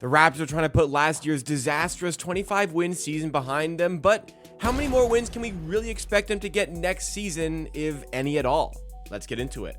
The Raptors are trying to put last year's disastrous 25-win season behind them, but how many more wins can we really expect them to get next season, if any at all? Let's get into it.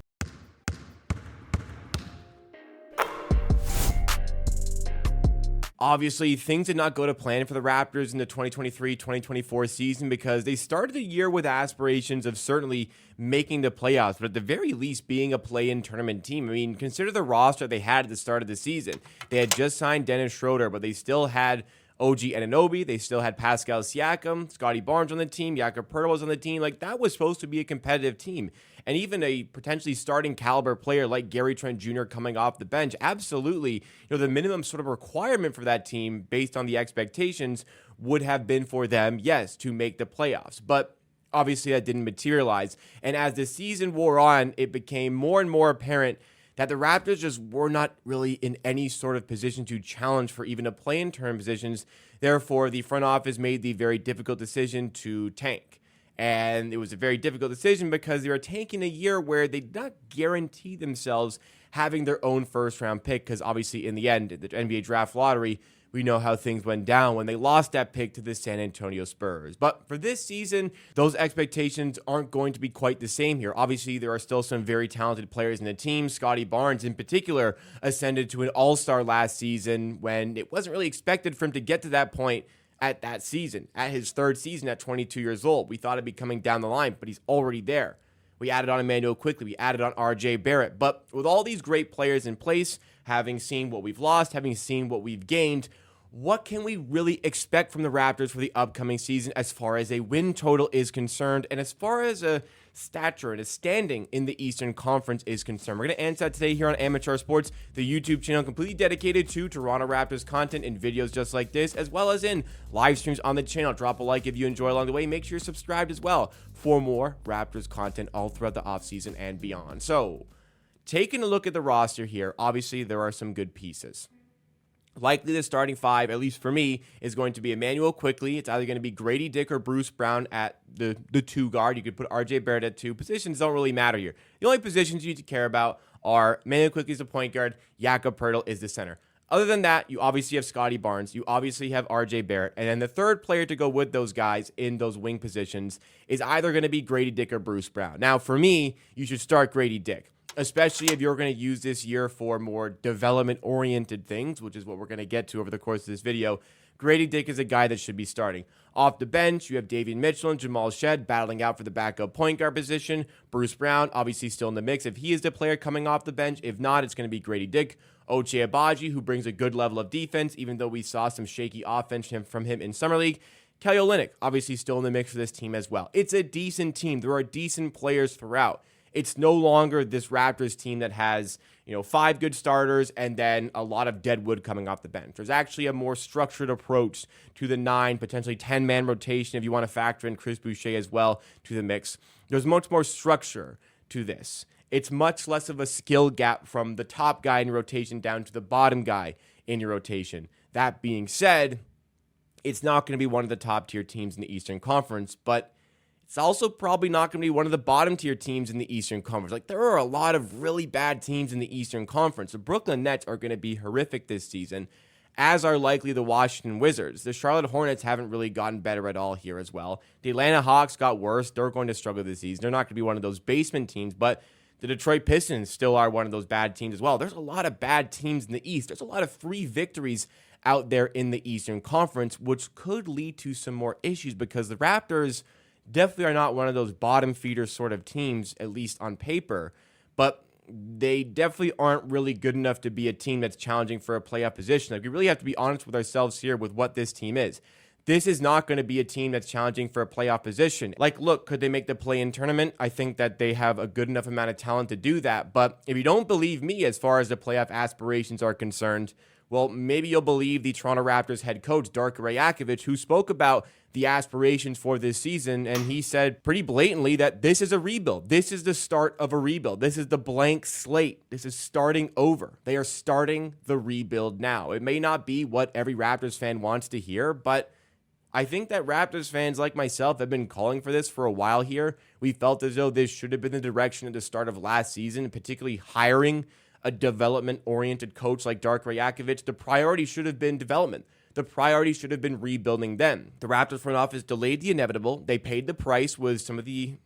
Obviously, things did not go to plan for the Raptors in the 2023-2024 season because they started the year with aspirations of certainly making the playoffs, but at the very least being a play-in tournament team. I mean, consider the roster they had at the start of the season. They had just signed Dennis Schroeder, but they still had OG Anunoby, they still had Pascal Siakam, Scottie Barnes on the team, Jakob Poeltl was on the team. Like, that was supposed to be a competitive team. And even a potentially starting caliber player like Gary Trent Jr. coming off the bench, absolutely, the minimum sort of requirement for that team based on the expectations would have been for them, yes, to make the playoffs. But obviously that didn't materialize. And as the season wore on, it became more and more apparent that the Raptors just were not really in any sort of position to challenge for even a play-in tournament positions. Therefore, the front office made the very difficult decision to tank. And it was a very difficult decision because they were tanking a year where they did not guarantee themselves having their own first-round pick, because obviously in the end, the NBA draft lottery, we know how things went down when they lost that pick to the San Antonio Spurs. But for this season, those expectations aren't going to be quite the same here. Obviously, there are still some very talented players in the team. Scottie Barnes, in particular, ascended to an all-star last season when it wasn't really expected for him to get to that point at that season, at his third season at 22 years old. We thought it'd be coming down the line, but he's already there. We added on Immanuel Quickley. We added on RJ Barrett. But with all these great players in place, having seen what we've lost, having seen what we've gained, what can we really expect from the Raptors for the upcoming season as far as a win total is concerned and as far as a stature and a standing in the Eastern Conference is concerned? We're going to answer that today here on Amateur Sports, the YouTube channel completely dedicated to Toronto Raptors content and videos just like this, as well as in live streams on the channel. Drop a like if you enjoy along the way. Make sure you're subscribed as well for more Raptors content all throughout the offseason and beyond. So, taking a look at the roster here, obviously there are some good pieces. Likely the starting five, at least for me, is going to be Immanuel Quickley. It's either going to be Grady Dick or Bruce Brown at the two guard. You could put RJ Barrett at two. Positions don't really matter here. The only positions you need to care about are Immanuel Quickley is the point guard, Jakob Poeltl is the center. Other than that, you obviously have Scottie Barnes. You obviously have RJ Barrett. And then the third player to go with those guys in those wing positions is either going to be Grady Dick or Bruce Brown. Now, for me, you should start Grady Dick, especially if you're going to use this year for more development-oriented things, which is what we're going to get to over the course of this video. Grady Dick is a guy that should be starting. Off the bench, you have Davion Mitchell and Jamal Shead battling out for the backup point guard position. Bruce Brown, obviously still in the mix if he is the player coming off the bench. If not, it's going to be Grady Dick. Ochai Agbaji, who brings a good level of defense, even though we saw some shaky offense from him in Summer League. Kelly Olynyk, obviously still in the mix for this team as well. It's a decent team. There are decent players throughout. It's no longer this Raptors team that has, 5 good starters and then a lot of dead wood coming off the bench. There's actually a more structured approach to the 9, potentially 10-man rotation if you want to factor in Chris Boucher as well to the mix. There's much more structure to this. It's much less of a skill gap from the top guy in your rotation down to the bottom guy in your rotation. That being said, it's not going to be one of the top-tier teams in the Eastern Conference, but it's also probably not going to be one of the bottom-tier teams in the Eastern Conference. Like, there are a lot of really bad teams in the Eastern Conference. The Brooklyn Nets are going to be horrific this season, as are likely the Washington Wizards. The Charlotte Hornets haven't really gotten better at all here as well. The Atlanta Hawks got worse. They're going to struggle this season. They're not going to be one of those basement teams, but the Detroit Pistons still are one of those bad teams as well. There's a lot of bad teams in the East. There's a lot of free victories out there in the Eastern Conference, which could lead to some more issues because the Raptors definitely are not one of those bottom feeder sort of teams, at least on paper, but they definitely aren't really good enough to be a team that's challenging for a playoff position. Like, we really have to be honest with ourselves here with what this team is. This is not going to be a team that's challenging for a playoff position. Like, look, could they make the play-in tournament? I think that they have a good enough amount of talent to do that, but if you don't believe me as far as the playoff aspirations are concerned, well, maybe you'll believe the Toronto Raptors head coach, Darko Rajakovic, who spoke about the aspirations for this season, and he said pretty blatantly that this is a rebuild. This is the start of a rebuild. This is the blank slate. This is starting over. They are starting the rebuild now. It may not be what every Raptors fan wants to hear, but I think that Raptors fans like myself have been calling for this for a while here. We felt as though this should have been the direction at the start of last season, particularly hiring a development-oriented coach like Darko Rajakovic, the priority should have been development. The priority should have been rebuilding then. The Raptors front office delayed the inevitable. They paid the price with some of the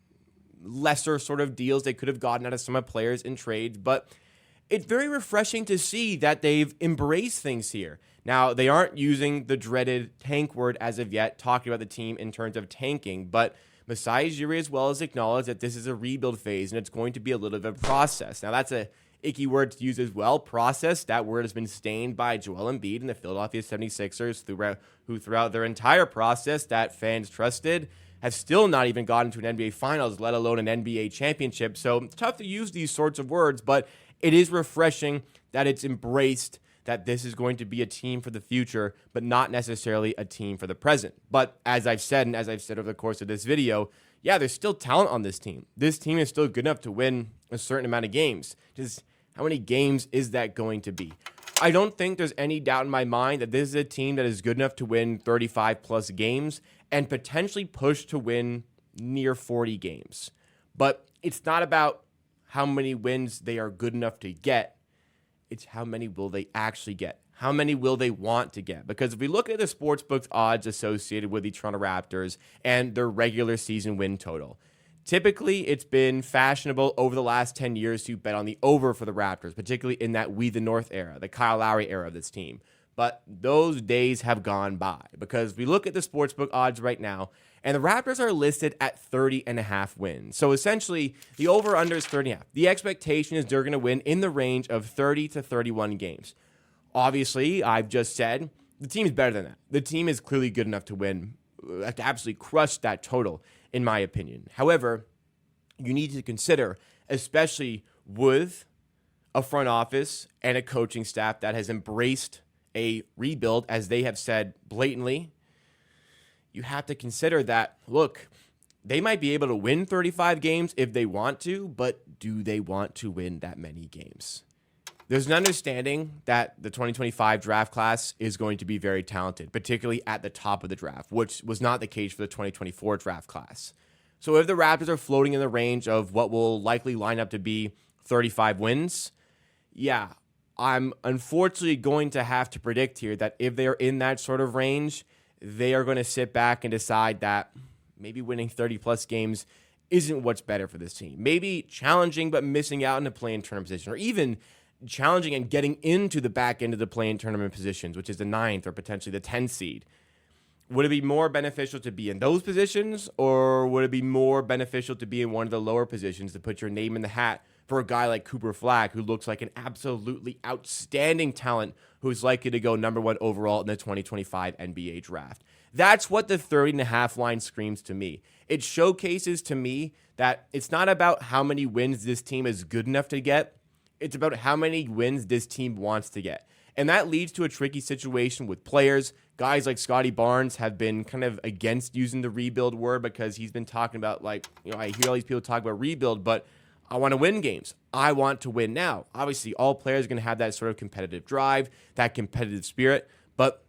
lesser sort of deals they could have gotten out of some of players in trades, but it's very refreshing to see that they've embraced things here. Now, they aren't using the dreaded tank word as of yet, talking about the team in terms of tanking, but Masai Ujiri as well as acknowledged that this is a rebuild phase and it's going to be a little bit of a process. Now, that's a icky word to use as well. Process, that word has been stained by Joel Embiid and the Philadelphia 76ers, who throughout their entire process that fans trusted have still not even gotten to an NBA Finals, let alone an NBA championship. So it's tough to use these sorts of words, but it is refreshing that it's embraced that this is going to be a team for the future, but not necessarily a team for the present. But as I've said, and as I've said over the course of this video, yeah, there's still talent on this team. This team is still good enough to win a certain amount of games. Just how many games is that going to be? I don't think there's any doubt in my mind that this is a team that is good enough to win 35 plus games and potentially push to win near 40 games. But it's not about how many wins they are good enough to get. It's how many will they actually get? How many will they want to get? Because if we look at the sportsbook odds associated with the Toronto Raptors and their regular season win total, typically it's been fashionable over the last 10 years to bet on the over for the Raptors, particularly in that We the North era, the Kyle Lowry era of this team. But those days have gone by because we look at the sportsbook odds right now, and the Raptors are listed at 30.5 wins. So essentially, the over-under is 30.5. The expectation is they're going to win in the range of 30 to 31 games. Obviously, I've just said the team is better than that. The team is clearly good enough to win, to absolutely crush that total, in my opinion. However, you need to consider, especially with a front office and a coaching staff that has embraced a rebuild, as they have said blatantly, you have to consider that, look, they might be able to win 35 games if they want to, but do they want to win that many games? There's an understanding that the 2025 draft class is going to be very talented, particularly at the top of the draft, which was not the case for the 2024 draft class. So if the Raptors are floating in the range of what will likely line up to be 35 wins, yeah, I'm unfortunately going to have to predict here that if they're in that sort of range, they are going to sit back and decide that maybe winning 30-plus games isn't what's better for this team. Maybe challenging but missing out in a play-in tournament position, or even challenging and getting into the back end of the play-in tournament positions, which is the 9th or potentially the 10th seed. Would it be more beneficial to be in those positions, or would it be more beneficial to be in one of the lower positions to put your name in the hat for a guy like Cooper Flag, who looks like an absolutely outstanding talent who's likely to go number 1 overall in the 2025 NBA draft? That's what the 30.5 line screams to me. It showcases to me that it's not about how many wins this team is good enough to get. It's about how many wins this team wants to get. And that leads to a tricky situation with players. Guys like Scottie Barnes have been kind of against using the rebuild word because he's been talking about, like, I hear all these people talk about rebuild, but I want to win games. I want to win now. Obviously, all players are going to have that sort of competitive drive, that competitive spirit. But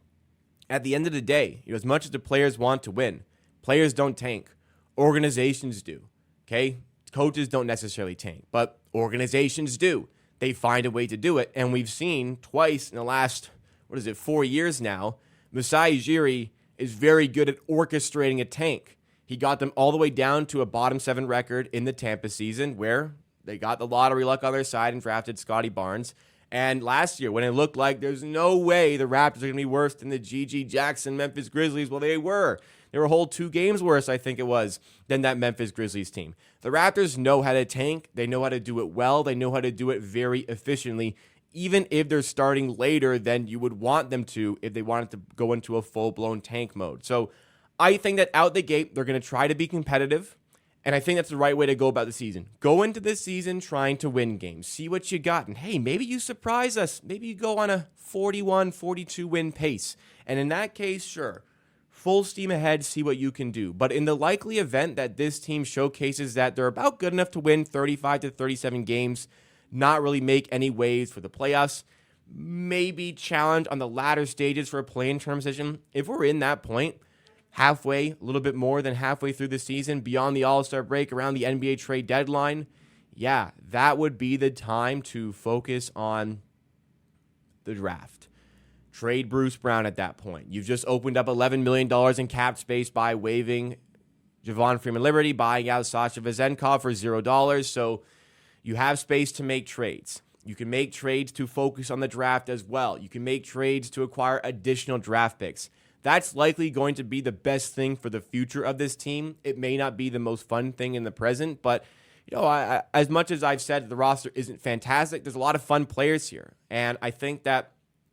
at the end of the day, as much as the players want to win, players don't tank. Organizations do. Okay? Coaches don't necessarily tank, but organizations do. They find a way to do it. And we've seen twice in the last, 4 years now, Masai Ujiri is very good at orchestrating a tank. He got them all the way down to a bottom 7 record in the Tampa season where they got the lottery luck on their side and drafted Scottie Barnes. And last year, when it looked like there's no way the Raptors are going to be worse than the G.G. Jackson Memphis Grizzlies, well, they were. They were a whole 2 games worse, I think it was, than that Memphis Grizzlies team. The Raptors know how to tank. They know how to do it well. They know how to do it very efficiently, even if they're starting later than you would want them to if they wanted to go into a full-blown tank mode. So I think that out the gate, they're going to try to be competitive, and I think that's the right way to go about the season. Go into this season trying to win games. See what you got, and hey, maybe you surprise us. Maybe you go on a 41, 42 win pace, and in that case, sure, full steam ahead, see what you can do. But in the likely event that this team showcases that they're about good enough to win 35 to 37 games, not really make any waves for the playoffs, maybe challenge on the latter stages for a play-in transition, if we're in that point, halfway, a little bit more than halfway through the season, beyond the All-Star break, around the NBA trade deadline, yeah, that would be the time to focus on the draft. Trade Bruce Brown at that point. You've just opened up $11 million in cap space by waiving Javon Freeman-Liberty, buying out Sasha Vezenkov for $0. So you have space to make trades. You can make trades to focus on the draft as well. You can make trades to acquire additional draft picks. That's likely going to be the best thing for the future of this team. It may not be the most fun thing in the present, but as much as I've said the roster isn't fantastic, there's a lot of fun players here. And I think that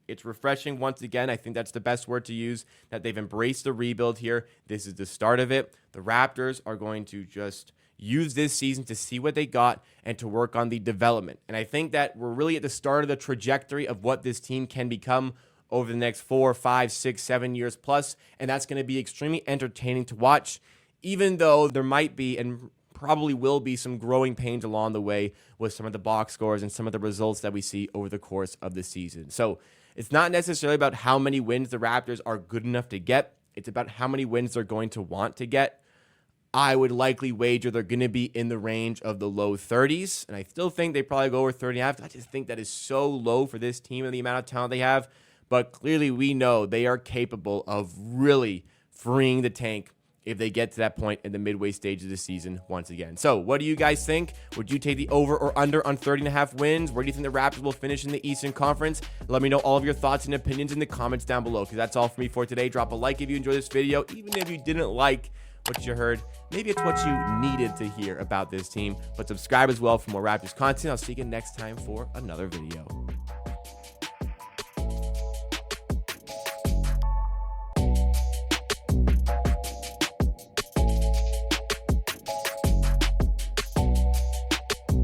it's refreshing once again. I think that's the best word to use, that they've embraced the rebuild here. This is the start of it. The Raptors are going to just use this season to see what they got and to work on the development. And I think that we're really at the start of the trajectory of what this team can become over the next 4, 5, 6, 7 years plus. And that's going to be extremely entertaining to watch, even though there might be and probably will be some growing pains along the way with some of the box scores and some of the results that we see over the course of the season. So it's not necessarily about how many wins the Raptors are good enough to get. It's about how many wins they're going to want to get. I would likely wager they're going to be in the range of the low 30s. And I still think they probably go over 30.5. I just think that is so low for this team and the amount of talent they have. But clearly we know they are capable of really freeing the tank if they get to that point in the midway stage of the season once again. So what do you guys think? Would you take the over or under on 30.5 wins? Where do you think the Raptors will finish in the Eastern Conference? Let me know all of your thoughts and opinions in the comments down below, because that's all for me for today. Drop a like if you enjoyed this video. Even if you didn't like what you heard, maybe it's what you needed to hear about this team. But subscribe as well for more Raptors content. I'll see you next time for another video.